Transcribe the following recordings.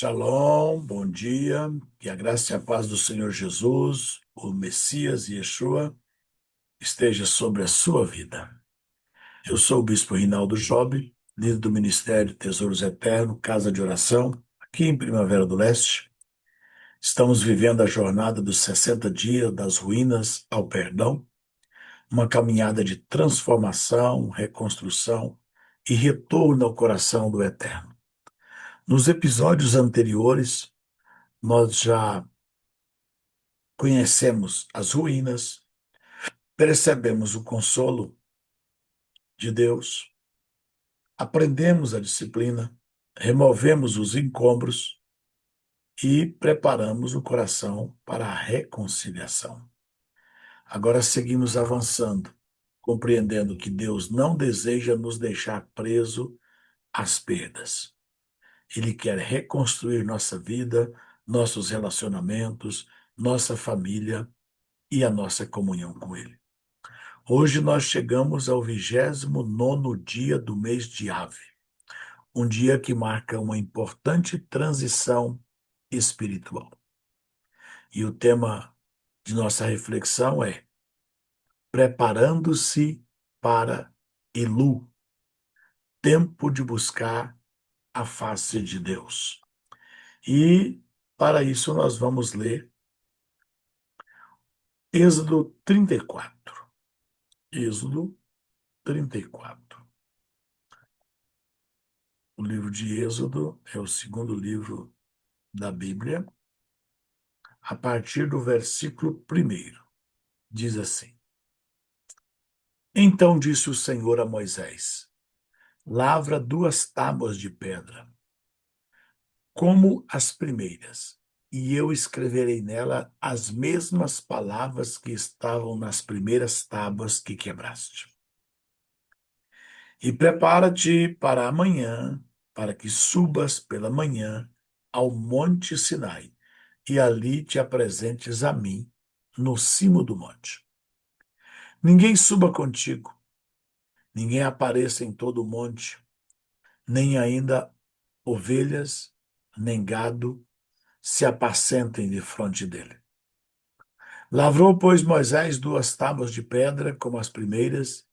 Shalom, bom dia, que a graça e a paz do Senhor Jesus, o Messias Yeshua, esteja sobre a sua vida. Eu sou o Bispo Rinaldo Jobe, líder do Ministério Tesouros Eterno, Casa de Oração, aqui em Primavera do Leste. Estamos vivendo a jornada dos 60 dias das ruínas ao perdão, uma caminhada de transformação, reconstrução e retorno ao coração do Eterno. Nos episódios anteriores, nós já conhecemos as ruínas, percebemos o consolo de Deus, aprendemos a disciplina, removemos os encontros e preparamos o coração para a reconciliação. Agora seguimos avançando, compreendendo que Deus não deseja nos deixar preso às perdas. Ele quer reconstruir nossa vida, nossos relacionamentos, nossa família e a nossa comunhão com Ele. Hoje nós chegamos ao 29º dia do mês de Ave, um dia que marca uma importante transição espiritual. E o tema de nossa reflexão é Preparando-se para Elu, tempo de buscar a face de Deus. E para isso nós vamos ler Êxodo 34. Êxodo 34. O livro de Êxodo é o segundo livro da Bíblia, a partir do versículo 1. Diz assim: Então disse o Senhor a Moisés: Lavra 2 tábuas de pedra, como as primeiras, e eu escreverei nela as mesmas palavras que estavam nas primeiras tábuas que quebraste. E prepara-te para amanhã, para que subas pela manhã ao monte Sinai, e ali te apresentes a mim, no cimo do monte. Ninguém suba contigo, ninguém apareça em todo o monte, nem ainda ovelhas, nem gado se apacentem defronte dele. Lavrou, pois, Moisés 2 tábuas de pedra, como as primeiras,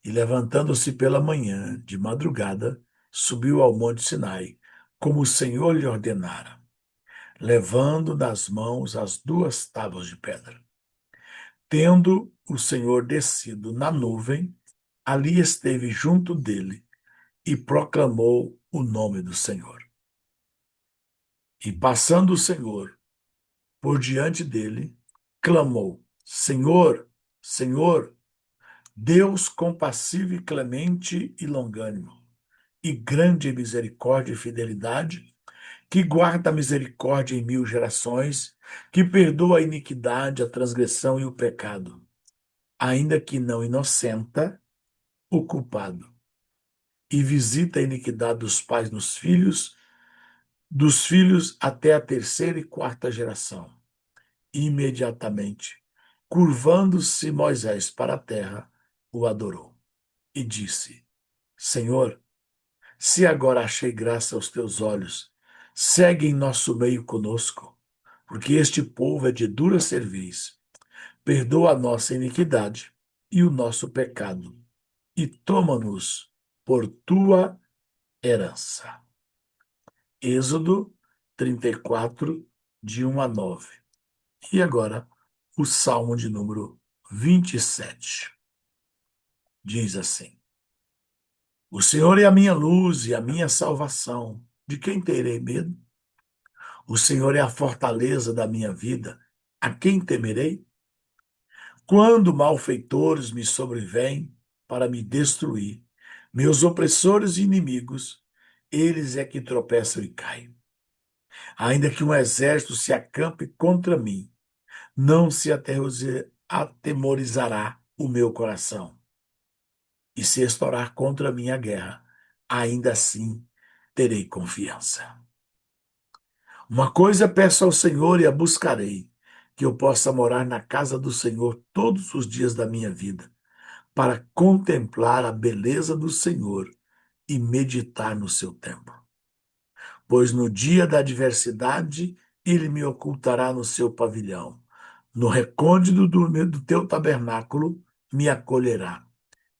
e levantando-se pela manhã, de madrugada, subiu ao monte Sinai, como o Senhor lhe ordenara, levando nas mãos as 2 tábuas de pedra. Tendo o Senhor descido na nuvem, ali esteve junto dele e proclamou o nome do Senhor. E passando o Senhor por diante dele, clamou: Senhor, Senhor, Deus compassivo e clemente e longânimo, e grande em misericórdia e fidelidade, que guarda a misericórdia em 1000 gerações, que perdoa a iniquidade, a transgressão e o pecado, ainda que não inocenta o culpado, e visita a iniquidade dos pais nos filhos, dos filhos até a terceira e quarta geração. Imediatamente, curvando-se Moisés para a terra, o adorou e disse: Senhor, se agora achei graça aos teus olhos, segue em nosso meio conosco, porque este povo é de dura cerviz. Perdoa a nossa iniquidade e o nosso pecado, e toma-nos por tua herança. Êxodo 34, de 1 a 9. E agora, o Salmo de número 27. Diz assim: O Senhor é a minha luz e a minha salvação. De quem terei medo? O Senhor é a fortaleza da minha vida. A quem temerei? Quando malfeitores me sobrevêm para me destruir, meus opressores e inimigos, eles é que tropeçam e caem. Ainda que um exército se acampe contra mim, não se atemorizará o meu coração. E se estourar contra mim a guerra, ainda assim terei confiança. Uma coisa peço ao Senhor e a buscarei, que eu possa morar na casa do Senhor todos os dias da minha vida, para contemplar a beleza do Senhor e meditar no seu templo. pois no dia da adversidade ele me ocultará no seu pavilhão. No recôndito do teu tabernáculo me acolherá.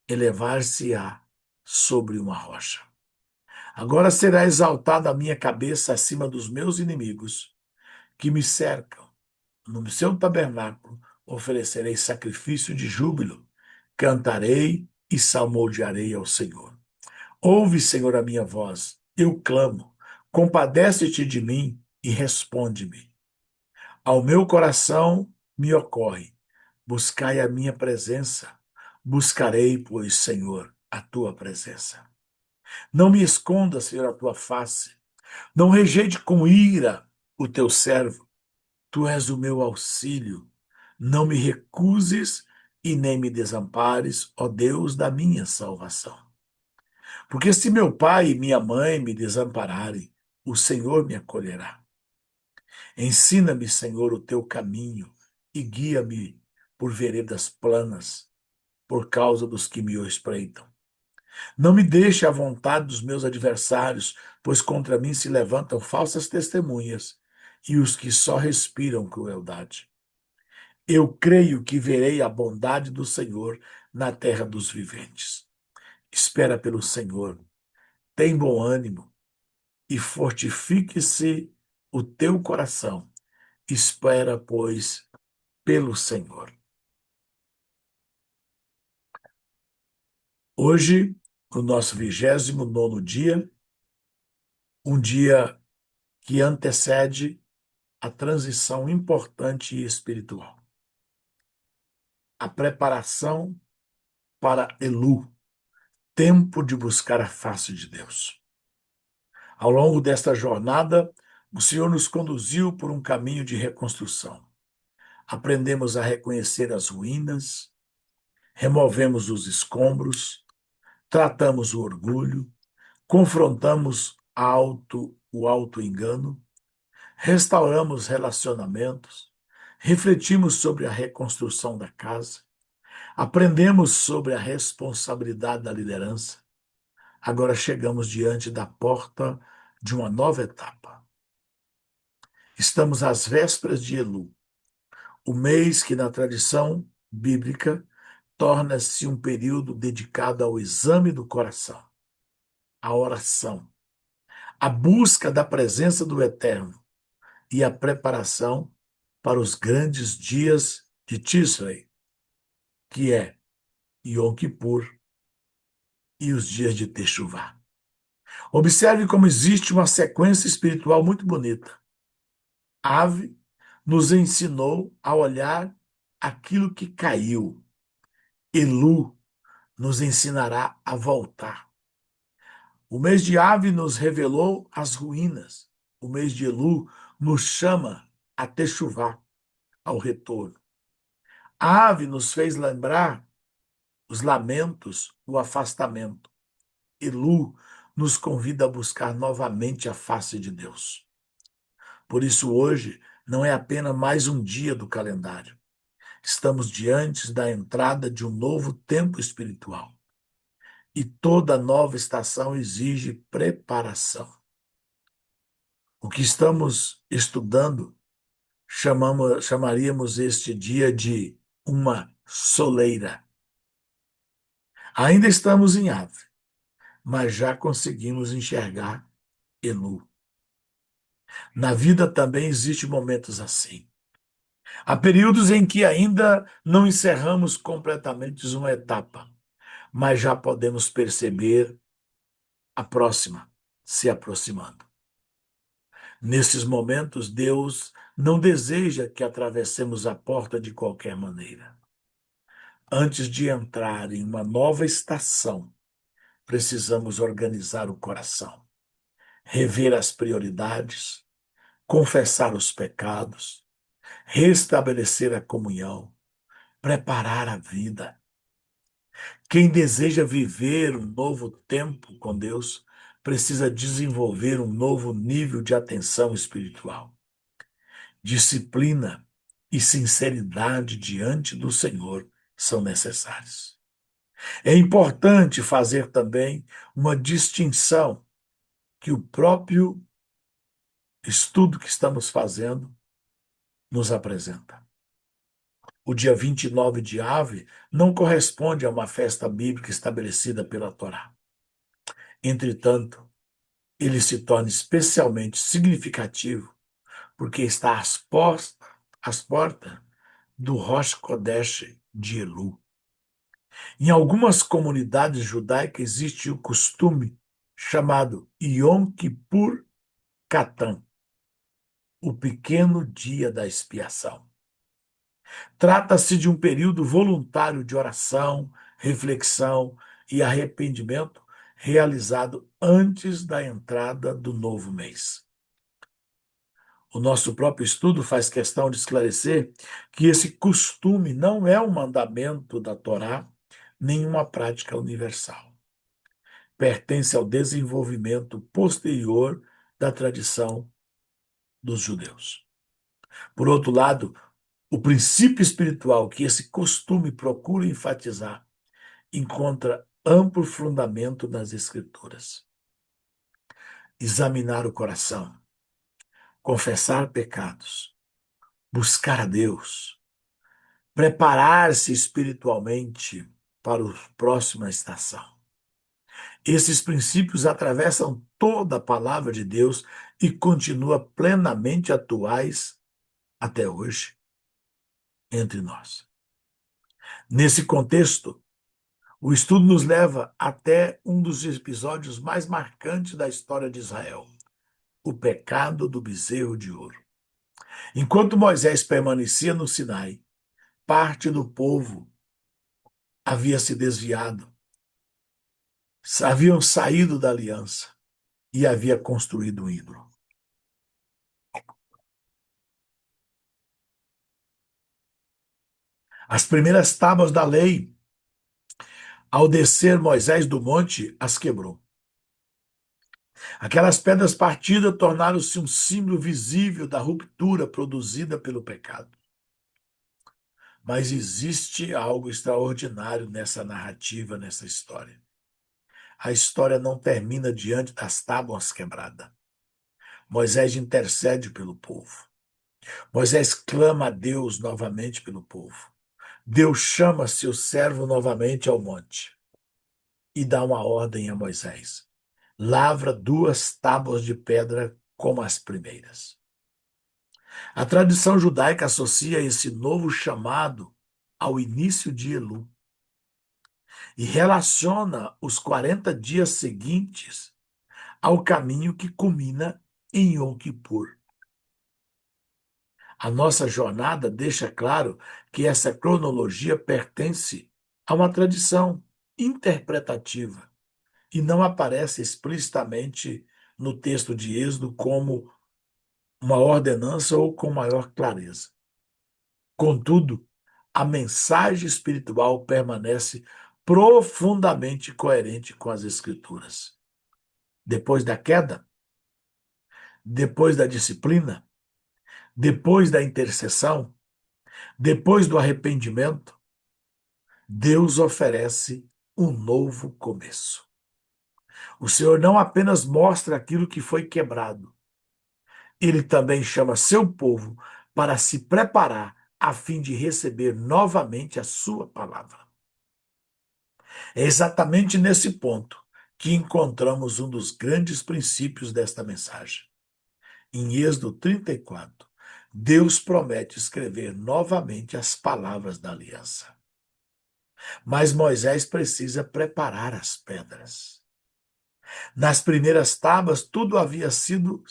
Elevar-se-á sobre uma rocha. Agora será exaltada a minha cabeça acima dos meus inimigos, que me cercam. No seu tabernáculo oferecerei sacrifício de júbilo, cantarei e salmodiarei ao Senhor. Ouve, Senhor, a minha voz, eu clamo. Compadece-te de mim e responde-me. Ao meu coração me ocorre, buscai a minha presença. Buscarei, pois, Senhor, a tua presença. Não me esconda, Senhor, a tua face. Não rejeite com ira o teu servo. Tu és o meu auxílio. Não me recuses e nem me desampares, ó Deus da minha salvação. Porque se meu pai e minha mãe me desampararem, o Senhor me acolherá. Ensina-me, Senhor, o teu caminho e guia-me por veredas planas, por causa dos que me espreitam. Não me deixe à vontade dos meus adversários, pois contra mim se levantam falsas testemunhas e os que só respiram crueldade. Eu creio que verei a bondade do Senhor na terra dos viventes. Espera pelo Senhor, tem bom ânimo e fortifique-se o teu coração. Espera, pois, pelo Senhor. Hoje, o nosso 29º dia, um dia que antecede a transição importante e espiritual. A preparação para Elu, tempo de buscar a face de Deus. Ao longo desta jornada, o Senhor nos conduziu por um caminho de reconstrução. Aprendemos a reconhecer as ruínas, removemos os escombros, tratamos o orgulho, confrontamos o auto-engano, restauramos relacionamentos, refletimos sobre a reconstrução da casa, aprendemos sobre a responsabilidade da liderança. Agora chegamos diante da porta de uma nova etapa. Estamos às vésperas de Elu, o mês que, na tradição bíblica, torna-se um período dedicado ao exame do coração, à oração, à busca da presença do Eterno e à preparação para os grandes dias de Tishrei, que é Yom Kippur e os dias de Teshuvá. Observe como existe uma sequência espiritual muito bonita. Ave nos ensinou a olhar aquilo que caiu. Elu nos ensinará a voltar. O mês de Ave nos revelou as ruínas. O mês de Elu nos chama a Teshuvá, ao retorno. A ave nos fez lembrar os lamentos, o afastamento. Elu nos convida a buscar novamente a face de Deus. Por isso, hoje, não é apenas mais um dia do calendário. Estamos diante da entrada de um novo tempo espiritual. E toda nova estação exige preparação. O que estamos estudando, chamaríamos este dia de uma soleira. Ainda estamos em Ave, mas já conseguimos enxergar Elu. Na vida também existem momentos assim. Há períodos em que ainda não encerramos completamente uma etapa, mas já podemos perceber a próxima se aproximando. Nesses momentos, Deus não deseja que atravessemos a porta de qualquer maneira. Antes de entrar em uma nova estação, precisamos organizar o coração, rever as prioridades, confessar os pecados, restabelecer a comunhão, preparar a vida. Quem deseja viver um novo tempo com Deus precisa desenvolver um novo nível de atenção espiritual. Disciplina e sinceridade diante do Senhor são necessários. É importante fazer também uma distinção que o próprio estudo que estamos fazendo nos apresenta. O dia 29 de Ave não corresponde a uma festa bíblica estabelecida pela Torá. Entretanto, ele se torna especialmente significativo porque está às portas do Rosh Kodesh de Elu. Em algumas comunidades judaicas existe o costume chamado Yom Kippur Katan, o pequeno dia da expiação. Trata-se de um período voluntário de oração, reflexão e arrependimento realizado antes da entrada do novo mês. O nosso próprio estudo faz questão de esclarecer que esse costume não é um mandamento da Torá, nem uma prática universal. Pertence ao desenvolvimento posterior da tradição dos judeus. Por outro lado, o princípio espiritual que esse costume procura enfatizar encontra amplo fundamento nas Escrituras. Examinar o coração, confessar pecados, buscar a Deus, preparar-se espiritualmente para a próxima estação. Esses princípios atravessam toda a palavra de Deus e continuam plenamente atuais até hoje entre nós. Nesse contexto, o estudo nos leva até um dos episódios mais marcantes da história de Israel, o pecado do bezerro de ouro. Enquanto Moisés permanecia no Sinai, parte do povo havia se desviado, haviam saído da aliança e havia construído um ídolo. As primeiras tábuas da lei, ao descer Moisés do monte, as quebrou. Aquelas pedras partidas tornaram-se um símbolo visível da ruptura produzida pelo pecado. Mas existe algo extraordinário nessa narrativa, nessa história. A história não termina diante das tábuas quebradas. Moisés intercede pelo povo. Moisés clama a Deus novamente pelo povo. Deus chama seu servo novamente ao monte e dá uma ordem a Moisés: lavra 2 tábuas de pedra como as primeiras. A tradição judaica associa esse novo chamado ao início de Elu e relaciona os 40 dias seguintes ao caminho que culmina em Yom Kippur. A nossa jornada deixa claro que essa cronologia pertence a uma tradição interpretativa e não aparece explicitamente no texto de Êxodo como uma ordenança ou com maior clareza. Contudo, a mensagem espiritual permanece profundamente coerente com as Escrituras. Depois da queda, depois da disciplina, depois da intercessão, depois do arrependimento, Deus oferece um novo começo. O Senhor não apenas mostra aquilo que foi quebrado, ele também chama seu povo para se preparar a fim de receber novamente a sua palavra. É exatamente nesse ponto que encontramos um dos grandes princípios desta mensagem. Em Êxodo 34, Deus promete escrever novamente as palavras da aliança. Mas Moisés precisa preparar as pedras. Nas primeiras tábuas, tudo havia sido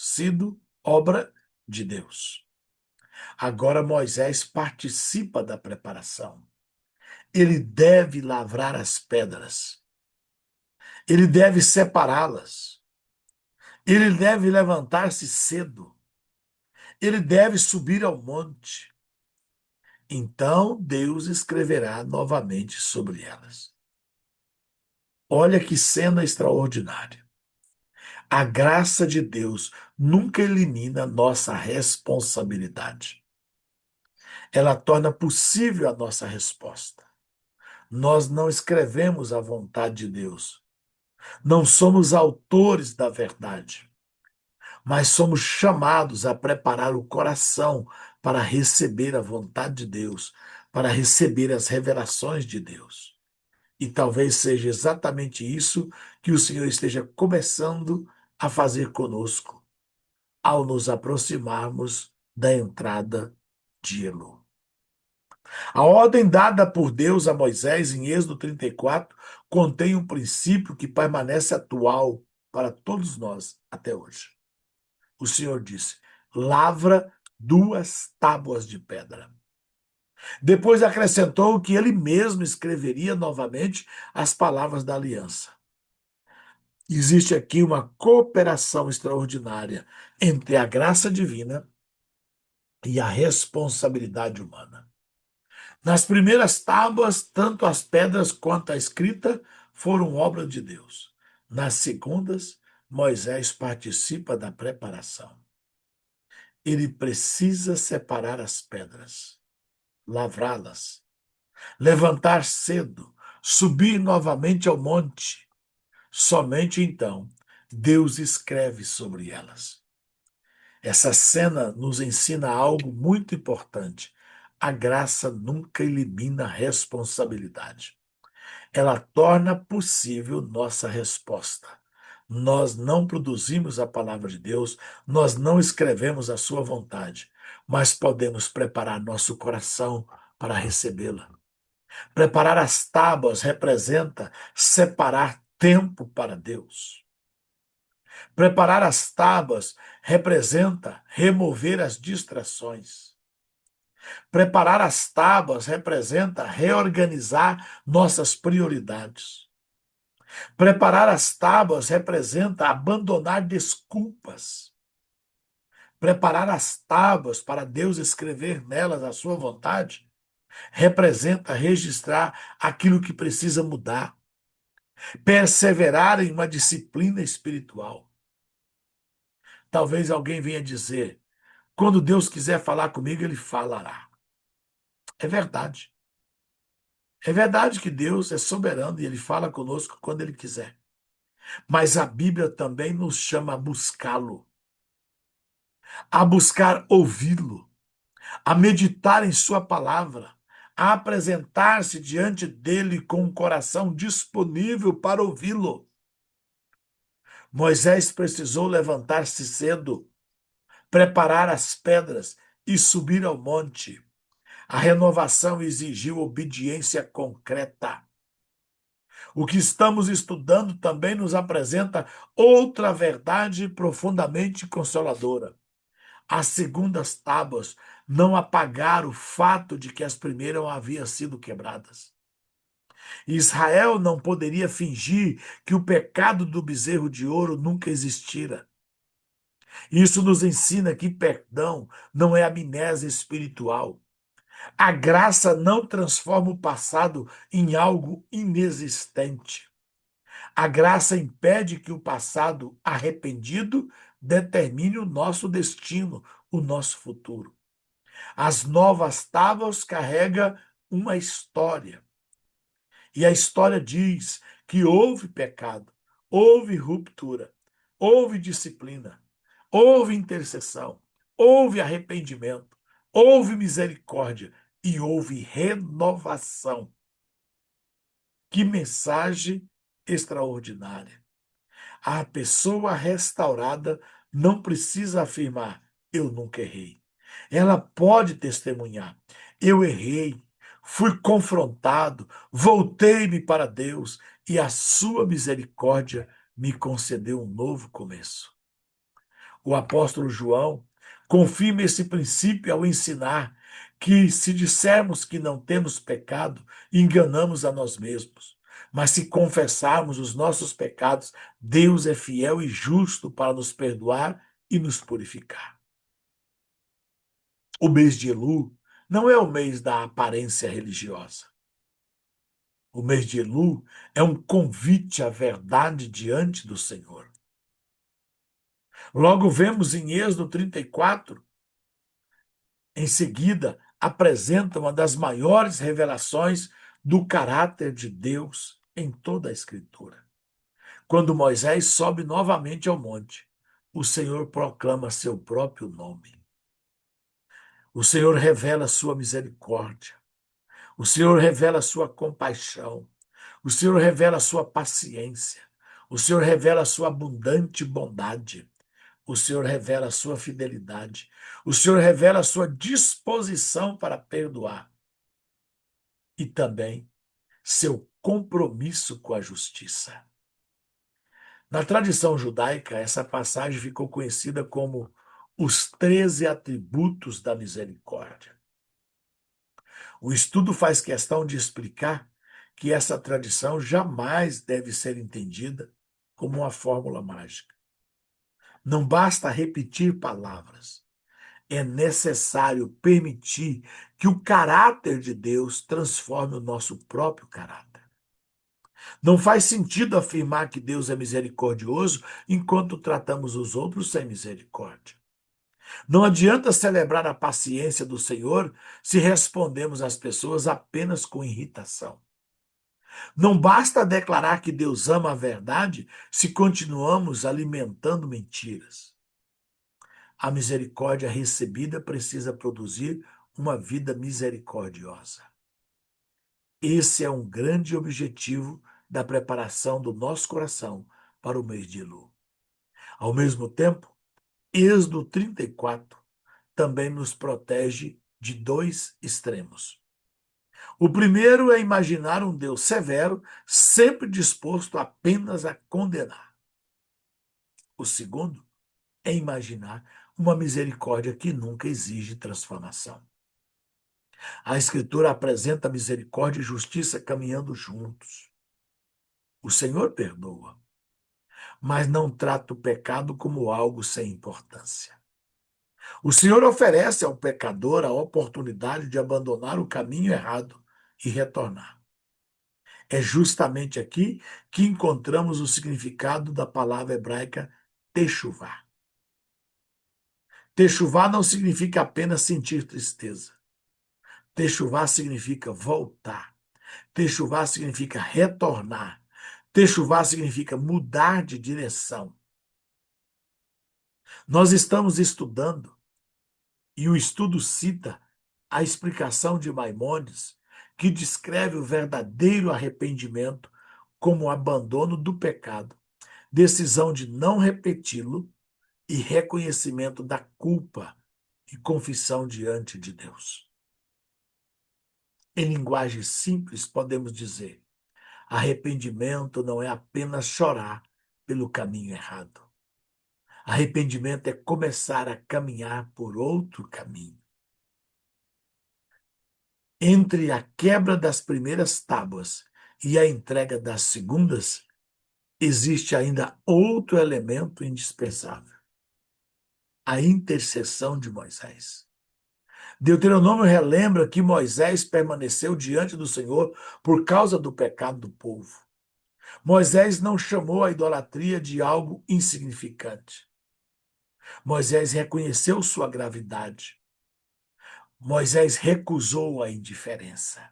obra de Deus. Agora Moisés participa da preparação. Ele deve lavrar as pedras. Ele deve separá-las. Ele deve levantar-se cedo. Ele deve subir ao monte. Então Deus escreverá novamente sobre elas. Olha que cena extraordinária. A graça de Deus nunca elimina nossa responsabilidade. Ela torna possível a nossa resposta. Nós não escrevemos a vontade de Deus. Não somos autores da verdade. mas somos chamados a preparar o coração para receber a vontade de Deus, para receber as revelações de Deus. E talvez seja exatamente isso que o Senhor esteja começando a fazer conosco, ao nos aproximarmos da entrada de Elul. A ordem dada por Deus a Moisés em Êxodo 34 contém um princípio que permanece atual para todos nós até hoje. O Senhor disse: lavra 2 tábuas de pedra. Depois acrescentou que ele mesmo escreveria novamente as palavras da aliança. Existe aqui uma cooperação extraordinária entre a graça divina e a responsabilidade humana. Nas primeiras tábuas, tanto as pedras quanto a escrita foram obra de Deus. Nas segundas, Moisés participa da preparação. Ele precisa separar as pedras, lavrá-las, levantar cedo, subir novamente ao monte. Somente então Deus escreve sobre elas. Essa cena nos ensina algo muito importante. A graça nunca elimina a responsabilidade. Ela torna possível nossa resposta. Nós não produzimos a palavra de Deus, nós não escrevemos a sua vontade, mas podemos preparar nosso coração para recebê-la. Preparar as tábuas representa separar tempo para Deus. Preparar as tábuas representa remover as distrações. Preparar as tábuas representa reorganizar nossas prioridades. Preparar as tábuas representa abandonar desculpas. Preparar as tábuas para Deus escrever nelas a sua vontade representa registrar aquilo que precisa mudar. Perseverar em uma disciplina espiritual. Talvez alguém venha dizer: quando Deus quiser falar comigo, ele falará. É verdade. É verdade que Deus é soberano e ele fala conosco quando ele quiser. Mas a Bíblia também nos chama a buscar ouvi-lo, a meditar em sua palavra, a apresentar-se diante dele com um coração disponível para ouvi-lo. Moisés precisou levantar-se cedo, preparar as pedras e subir ao monte. A renovação exigiu obediência concreta. O que estamos estudando também nos apresenta outra verdade profundamente consoladora. As segundas tábuas não apagaram o fato de que as primeiras haviam sido quebradas. Israel não poderia fingir que o pecado do bezerro de ouro nunca existira. Isso nos ensina que perdão não é amnésia espiritual. A graça não transforma o passado em algo inexistente. A graça impede que o passado arrependido determine o nosso destino, o nosso futuro. As novas tábuas carregam uma história. E a história diz que houve pecado, houve ruptura, houve disciplina, houve intercessão, houve arrependimento, houve misericórdia e houve renovação. Que mensagem extraordinária! A pessoa restaurada não precisa afirmar: eu nunca errei. Ela pode testemunhar: eu errei, fui confrontado, voltei-me para Deus e a sua misericórdia me concedeu um novo começo. O apóstolo João confirma esse princípio ao ensinar que, se dissermos que não temos pecado, enganamos a nós mesmos. Mas se confessarmos os nossos pecados, Deus é fiel e justo para nos perdoar e nos purificar. O mês de Elu não é o mês da aparência religiosa. O mês de Elu é um convite à verdade diante do Senhor. Logo vemos em Êxodo 34, em seguida, apresenta uma das maiores revelações do caráter de Deus em toda a Escritura. Quando Moisés sobe novamente ao monte, o Senhor proclama seu próprio nome. O Senhor revela sua misericórdia. O Senhor revela sua compaixão. O Senhor revela sua paciência. O Senhor revela sua abundante bondade. O Senhor revela sua fidelidade. O Senhor revela sua disposição para perdoar. E também seu compromisso com a justiça. Na tradição judaica, essa passagem ficou conhecida como os 13 atributos da misericórdia. O estudo faz questão de explicar que essa tradição jamais deve ser entendida como uma fórmula mágica. Não basta repetir palavras. É necessário permitir que o caráter de Deus transforme o nosso próprio caráter. Não faz sentido afirmar que Deus é misericordioso enquanto tratamos os outros sem misericórdia. Não adianta celebrar a paciência do Senhor se respondemos às pessoas apenas com irritação. Não basta declarar que Deus ama a verdade se continuamos alimentando mentiras. A misericórdia recebida precisa produzir uma vida misericordiosa. Esse é um grande objetivo da preparação do nosso coração para o mês de Elul. Ao mesmo tempo, Êxodo 34 também nos protege de dois extremos. O primeiro é imaginar um Deus severo, sempre disposto apenas a condenar. O segundo é imaginar uma misericórdia que nunca exige transformação. A Escritura apresenta misericórdia e justiça caminhando juntos. O Senhor perdoa, mas não trata o pecado como algo sem importância. O Senhor oferece ao pecador a oportunidade de abandonar o caminho errado e retornar. É justamente aqui que encontramos o significado da palavra hebraica techuvá. Techuvá não significa apenas sentir tristeza. Techuvá significa voltar. Techuvá significa retornar. Techuvá significa mudar de direção. Nós estamos estudando, e o estudo cita a explicação de Maimônides, que descreve o verdadeiro arrependimento como abandono do pecado, decisão de não repeti-lo e reconhecimento da culpa e confissão diante de Deus. Em linguagem simples, podemos dizer: arrependimento não é apenas chorar pelo caminho errado. Arrependimento é começar a caminhar por outro caminho. Entre a quebra das primeiras tábuas e a entrega das segundas, existe ainda outro elemento indispensável: a intercessão de Moisés. Deuteronômio relembra que Moisés permaneceu diante do Senhor por causa do pecado do povo. Moisés não chamou a idolatria de algo insignificante. Moisés reconheceu sua gravidade. Moisés recusou a indiferença.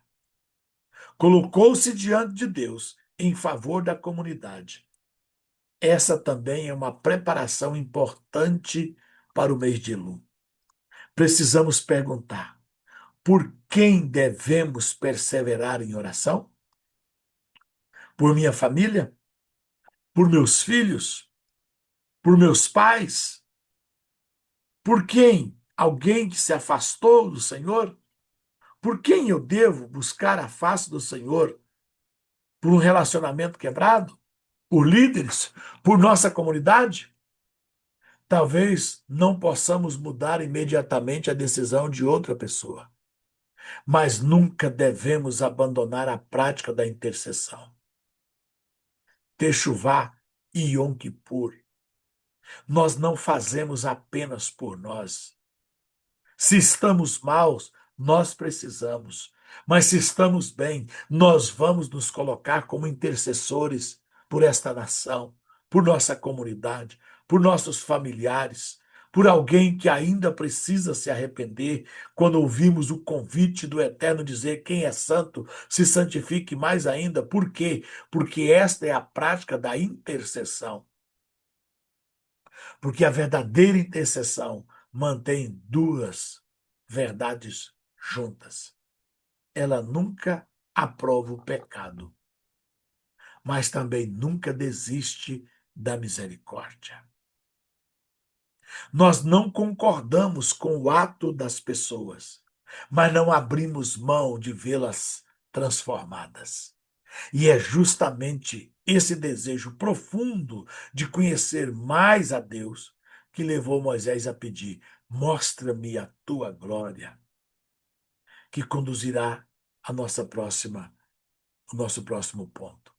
Colocou-se diante de Deus em favor da comunidade. Essa também é uma preparação importante para o mês de Elul. Precisamos perguntar: por quem devemos perseverar em oração? Por minha família? Por meus filhos? Por meus pais? Por quem? Alguém que se afastou do Senhor? Por quem eu devo buscar a face do Senhor? Por um relacionamento quebrado? Por líderes? Por nossa comunidade? Talvez não possamos mudar imediatamente a decisão de outra pessoa, mas nunca devemos abandonar a prática da intercessão. Techuvá e Yom Kippur. Nós não fazemos apenas por nós. Se estamos maus, nós precisamos. Mas se estamos bem, nós vamos nos colocar como intercessores por esta nação, por nossa comunidade, por nossos familiares, por alguém que ainda precisa se arrepender. Quando ouvimos o convite do Eterno dizer: quem é santo, se santifique mais ainda. Por quê? Porque esta é a prática da intercessão. Porque a verdadeira intercessão mantém duas verdades juntas. Ela nunca aprova o pecado, mas também nunca desiste da misericórdia. Nós não concordamos com o ato das pessoas, mas não abrimos mão de vê-las transformadas. E é justamente esse desejo profundo de conhecer mais a Deus que levou Moisés a pedir: mostra-me a tua glória, que conduzirá a o nosso próximo ponto.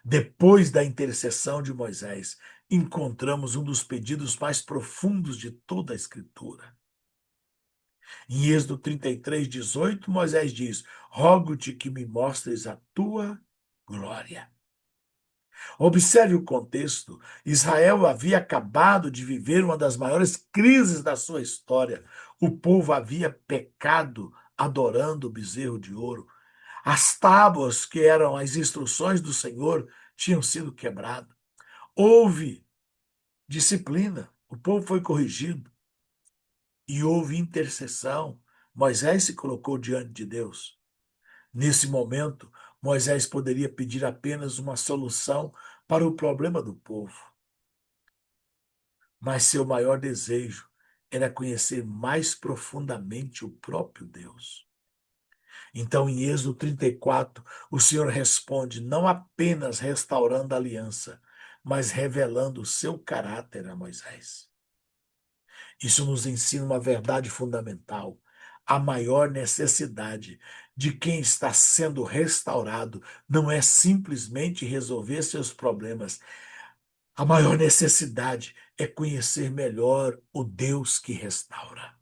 Depois da intercessão de Moisés, encontramos um dos pedidos mais profundos de toda a Escritura. Em Êxodo 33:18, Moisés diz: rogo-te que me mostres a tua glória. Observe o contexto. Israel havia acabado de viver uma das maiores crises da sua história. O povo havia pecado adorando o bezerro de ouro. As tábuas, que eram as instruções do Senhor, tinham sido quebradas. Houve disciplina, o povo foi corrigido e houve intercessão. Moisés se colocou diante de Deus. Nesse momento, Moisés poderia pedir apenas uma solução para o problema do povo, mas seu maior desejo era conhecer mais profundamente o próprio Deus. Então, em Êxodo 34, o Senhor responde, não apenas restaurando a aliança, mas revelando o seu caráter a Moisés. Isso nos ensina uma verdade fundamental. A maior necessidade de quem está sendo restaurado não é simplesmente resolver seus problemas. A maior necessidade é conhecer melhor o Deus que restaura.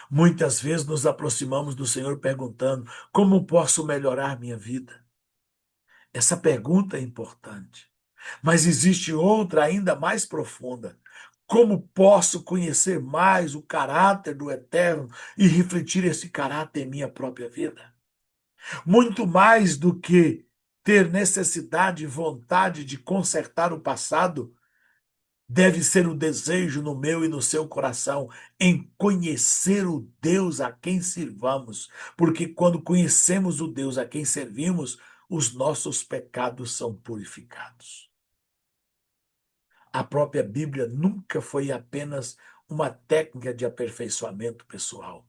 Muitas vezes nos aproximamos do Senhor perguntando: como posso melhorar minha vida? Essa pergunta é importante. Mas existe outra ainda mais profunda. Como posso conhecer mais o caráter do Eterno e refletir esse caráter em minha própria vida? Muito mais do que ter necessidade e vontade de consertar o passado, deve ser o desejo no meu e no seu coração em conhecer o Deus a quem servamos, porque quando conhecemos o Deus a quem servimos, os nossos pecados são purificados. A própria Bíblia nunca foi apenas uma técnica de aperfeiçoamento pessoal.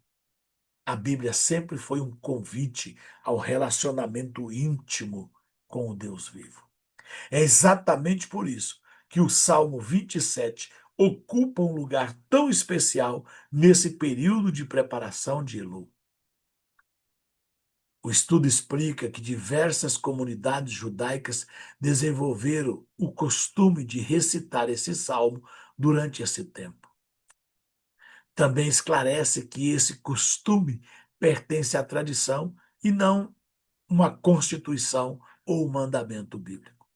A Bíblia sempre foi um convite ao relacionamento íntimo com o Deus vivo. É exatamente por isso que o Salmo 27 ocupa um lugar tão especial nesse período de preparação de Elu. O estudo explica que diversas comunidades judaicas desenvolveram o costume de recitar esse salmo durante esse tempo. Também esclarece que esse costume pertence à tradição e não uma constituição ou mandamento bíblico.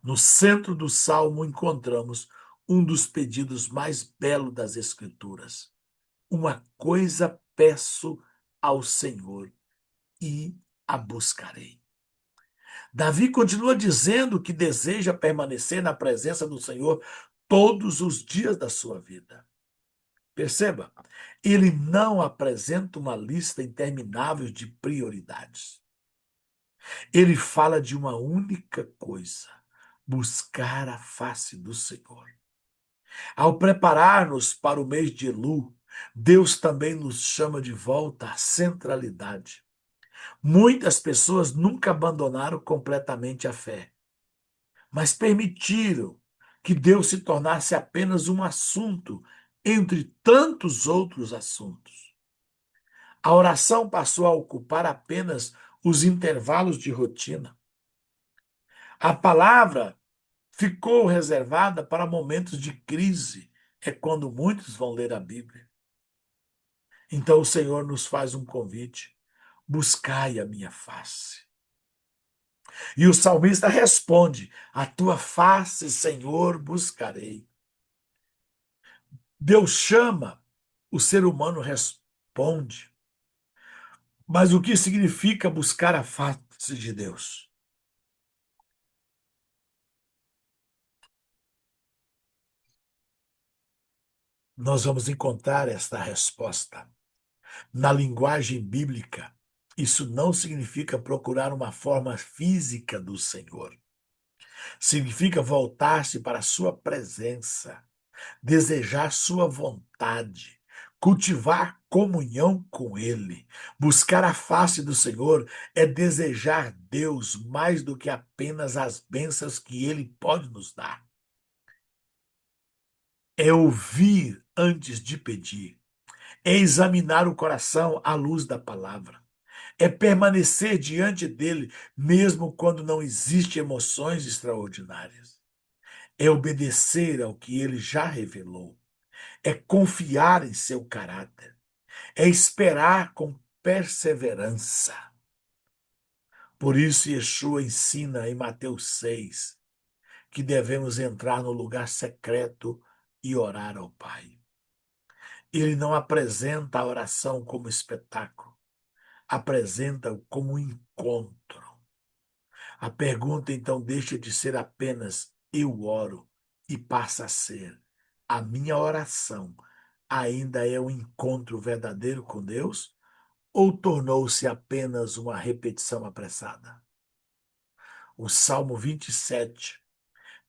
No centro do salmo encontramos um dos pedidos mais belos das Escrituras. Uma coisa peço ao Senhor e a buscarei. Davi continua dizendo que deseja permanecer na presença do Senhor todos os dias da sua vida. Perceba, ele não apresenta uma lista interminável de prioridades. Ele fala de uma única coisa: buscar a face do Senhor. Ao preparar-nos para o mês de Elu, Deus também nos chama de volta à centralidade. Muitas pessoas nunca abandonaram completamente a fé, mas permitiram que Deus se tornasse apenas um assunto entre tantos outros assuntos. A oração passou a ocupar apenas os intervalos de rotina. A palavra ficou reservada para momentos de crise. É quando muitos vão ler a Bíblia. Então o Senhor nos faz um convite: buscai a minha face. E o salmista responde: a tua face, Senhor, buscarei. Deus chama, o ser humano responde. Mas o que significa buscar a face de Deus? nós vamos encontrar esta resposta. Na linguagem bíblica, isso não significa procurar uma forma física do Senhor. Significa voltar-se para a sua presença, desejar sua vontade, cultivar comunhão com Ele. Buscar a face do Senhor é desejar Deus mais do que apenas as bênçãos que Ele pode nos dar. É ouvir antes de pedir. É examinar o coração à luz da palavra. É permanecer diante dele, mesmo quando não existem emoções extraordinárias. É obedecer ao que ele já revelou. É confiar em seu caráter. É esperar com perseverança. Por isso, Yeshua ensina em Mateus 6 que devemos entrar no lugar secreto e orar ao Pai. Ele não apresenta a oração como espetáculo, apresenta-o como um encontro. A pergunta então deixa de ser apenas eu oro e passa a ser a minha oração ainda é um encontro verdadeiro com Deus ou tornou-se apenas uma repetição apressada? O Salmo 27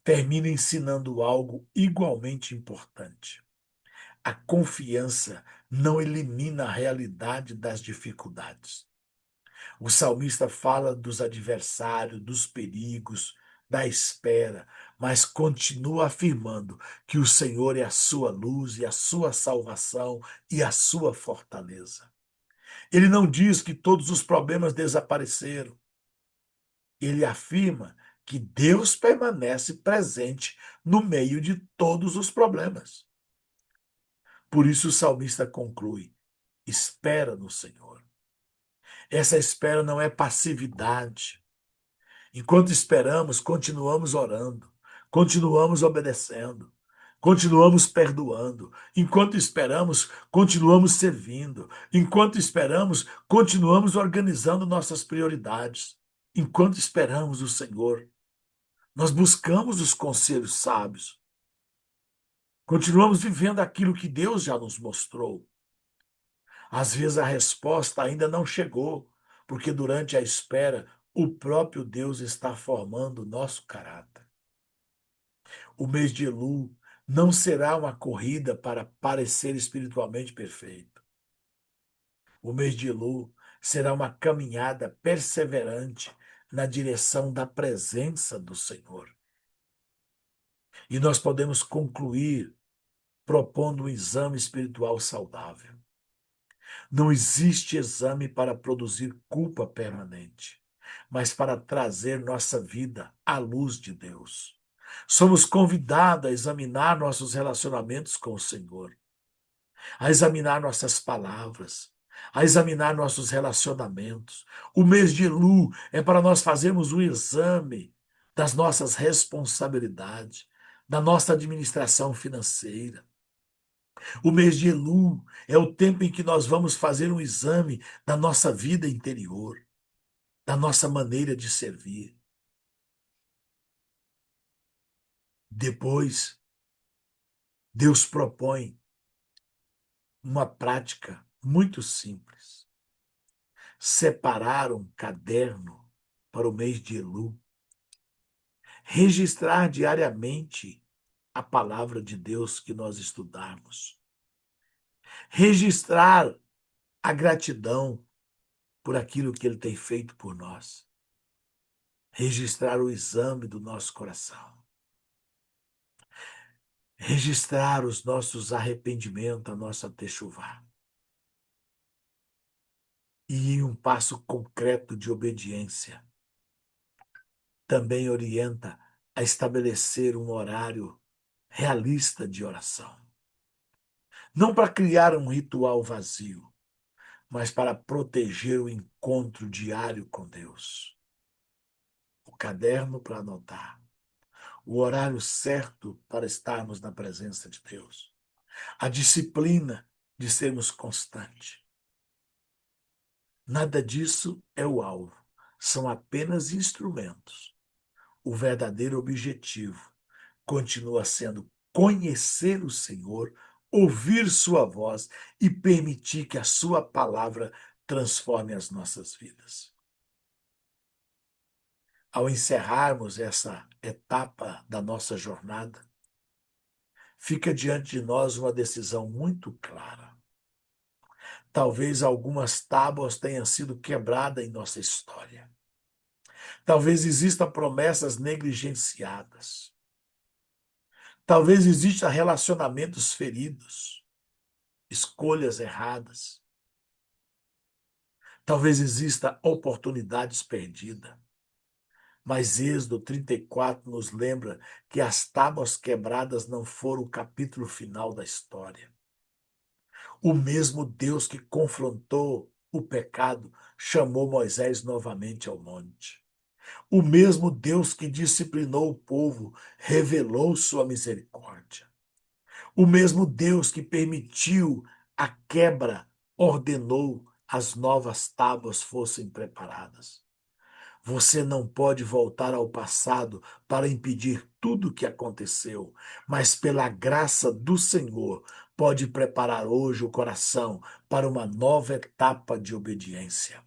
termina ensinando algo igualmente importante. A confiança não elimina a realidade das dificuldades. O salmista fala dos adversários, dos perigos, da espera, mas continua afirmando que o Senhor é a sua luz e a sua salvação e a sua fortaleza. Ele não diz que todos os problemas desapareceram. Ele afirma que Deus permanece presente no meio de todos os problemas. Por isso o salmista conclui: espera no Senhor. Essa espera não é passividade. Enquanto esperamos, continuamos orando, continuamos obedecendo, continuamos perdoando. Enquanto esperamos, continuamos servindo. Enquanto esperamos, continuamos organizando nossas prioridades. Enquanto esperamos o Senhor, nós buscamos os conselhos sábios. Continuamos vivendo aquilo que Deus já nos mostrou. Às vezes a resposta ainda não chegou, porque durante a espera, o próprio Deus está formando o nosso caráter. O mês de Elul não será uma corrida para parecer espiritualmente perfeito. O mês de Elul será uma caminhada perseverante na direção da presença do Senhor. E nós podemos concluir propondo um exame espiritual saudável. Não existe exame para produzir culpa permanente, mas para trazer nossa vida à luz de Deus. Somos convidados a examinar nossos relacionamentos com o Senhor, a examinar nossas palavras, a examinar nossos relacionamentos. O mês de Elul é para nós fazermos o exame das nossas responsabilidades, da nossa administração financeira. O mês de Elul é o tempo em que nós vamos fazer um exame da nossa vida interior, da nossa maneira de servir. Depois, Deus propõe uma prática muito simples: separar um caderno para o mês de Elul, registrar diariamente a palavra de Deus que nós estudarmos, registrar a gratidão por aquilo que Ele tem feito por nós, registrar o exame do nosso coração, registrar os nossos arrependimentos, a nossa techuvá. E em um passo concreto de obediência, também orienta a estabelecer um horário realista de oração. Não para criar um ritual vazio, mas para proteger o encontro diário com Deus. O caderno para anotar, o horário certo para estarmos na presença de Deus, a disciplina de sermos constantes. Nada disso é o alvo, são apenas instrumentos. O verdadeiro objetivo continua sendo conhecer o Senhor, ouvir sua voz e permitir que a sua palavra transforme as nossas vidas. Ao encerrarmos essa etapa da nossa jornada, fica diante de nós uma decisão muito clara. Talvez algumas tábuas tenham sido quebradas em nossa história. Talvez existam promessas negligenciadas. Talvez existam relacionamentos feridos, escolhas erradas. Talvez exista oportunidades perdidas. Mas Êxodo 34 nos lembra que as tábuas quebradas não foram o capítulo final da história. O mesmo Deus que confrontou o pecado chamou Moisés novamente ao monte. O mesmo Deus que disciplinou o povo revelou sua misericórdia. O mesmo Deus que permitiu a quebra ordenou as novas tábuas fossem preparadas. Você não pode voltar ao passado para impedir tudo o que aconteceu, mas pela graça do Senhor pode preparar hoje o coração para uma nova etapa de obediência.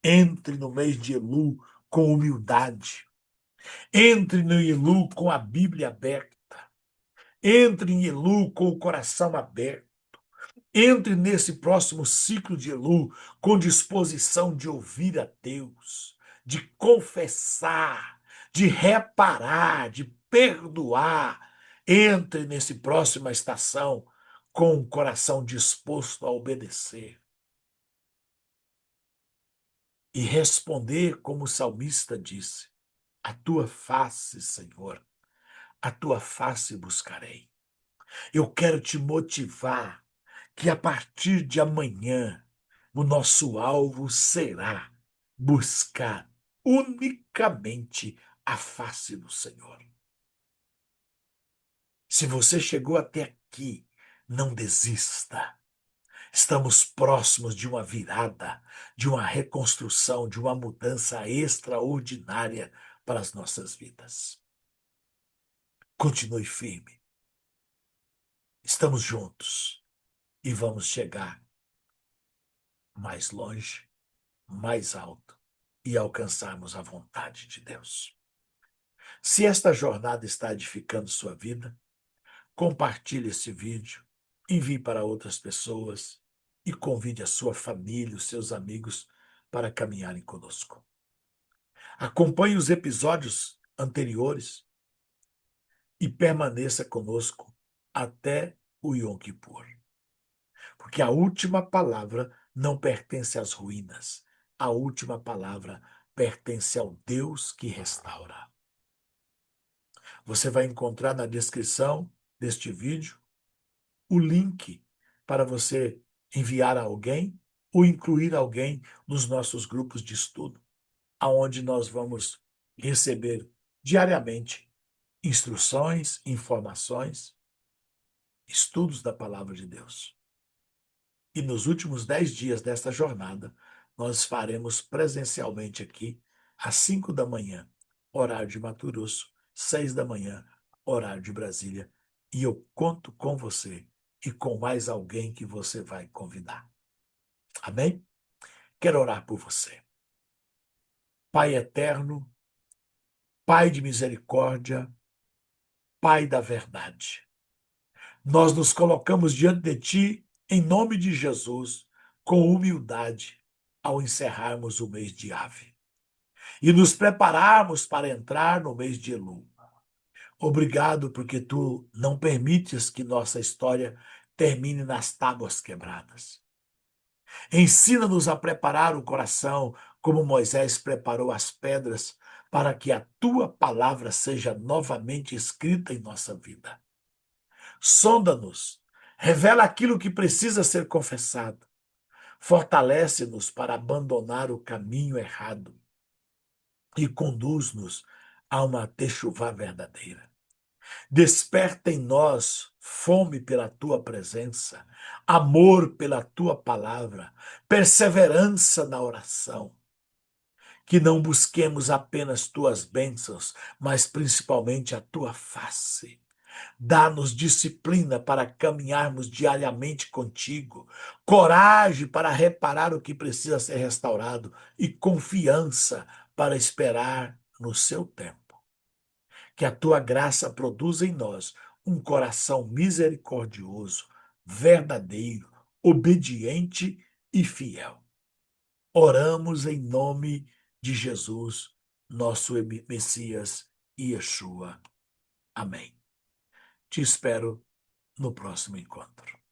Entre no mês de Elu com humildade. Entre no Elu com a Bíblia aberta. Entre em Elu com o coração aberto. Entre nesse próximo ciclo de Elu com disposição de ouvir a Deus, de confessar, de reparar, de perdoar. Entre nesse próxima estação com o coração disposto a obedecer e responder como o salmista disse: a tua face, Senhor, a tua face buscarei. Eu quero te motivar que a partir de amanhã o nosso alvo será buscar unicamente a face do Senhor. Se você chegou até aqui, não desista. Estamos próximos de uma virada, de uma reconstrução, de uma mudança extraordinária para as nossas vidas. Continue firme. Estamos juntos e vamos chegar mais longe, mais alto e alcançarmos a vontade de Deus. Se esta jornada está edificando sua vida, compartilhe esse vídeo, envie para outras pessoas e convide a sua família, os seus amigos para caminharem conosco. Acompanhe os episódios anteriores e permaneça conosco até o Yom Kippur. Porque a última palavra não pertence às ruínas. A última palavra pertence ao Deus que restaura. Você vai encontrar na descrição deste vídeo o link para você enviar a alguém ou incluir alguém nos nossos grupos de estudo, aonde nós vamos receber diariamente instruções, informações, estudos da palavra de Deus. E nos últimos 10 dias desta jornada, nós faremos presencialmente aqui, às 5 da manhã, horário de Mato Grosso, 6 da manhã, horário de Brasília. E eu conto com você e com mais alguém que você vai convidar. Amém? Quero orar por você. Pai eterno, Pai de misericórdia, Pai da verdade. Nós nos colocamos diante de Ti, em nome de Jesus, com humildade, ao encerrarmos o mês de Ave e nos prepararmos para entrar no mês de Elu. Obrigado porque Tu não permites que nossa história termine nas tábuas quebradas. Ensina-nos a preparar o coração como Moisés preparou as pedras para que a Tua palavra seja novamente escrita em nossa vida. Sonda-nos, revela aquilo que precisa ser confessado. Fortalece-nos para abandonar o caminho errado e conduz-nos a uma techuvá verdadeira. Desperta em nós fome pela tua presença, amor pela tua palavra, perseverança na oração. Que não busquemos apenas tuas bênçãos, mas principalmente a tua face. Dá-nos disciplina para caminharmos diariamente contigo, coragem para reparar o que precisa ser restaurado e confiança para esperar no seu tempo. Que a tua graça produza em nós um coração misericordioso, verdadeiro, obediente e fiel. Oramos em nome de Jesus, nosso Messias e Yeshua. Amém. Te espero no próximo encontro.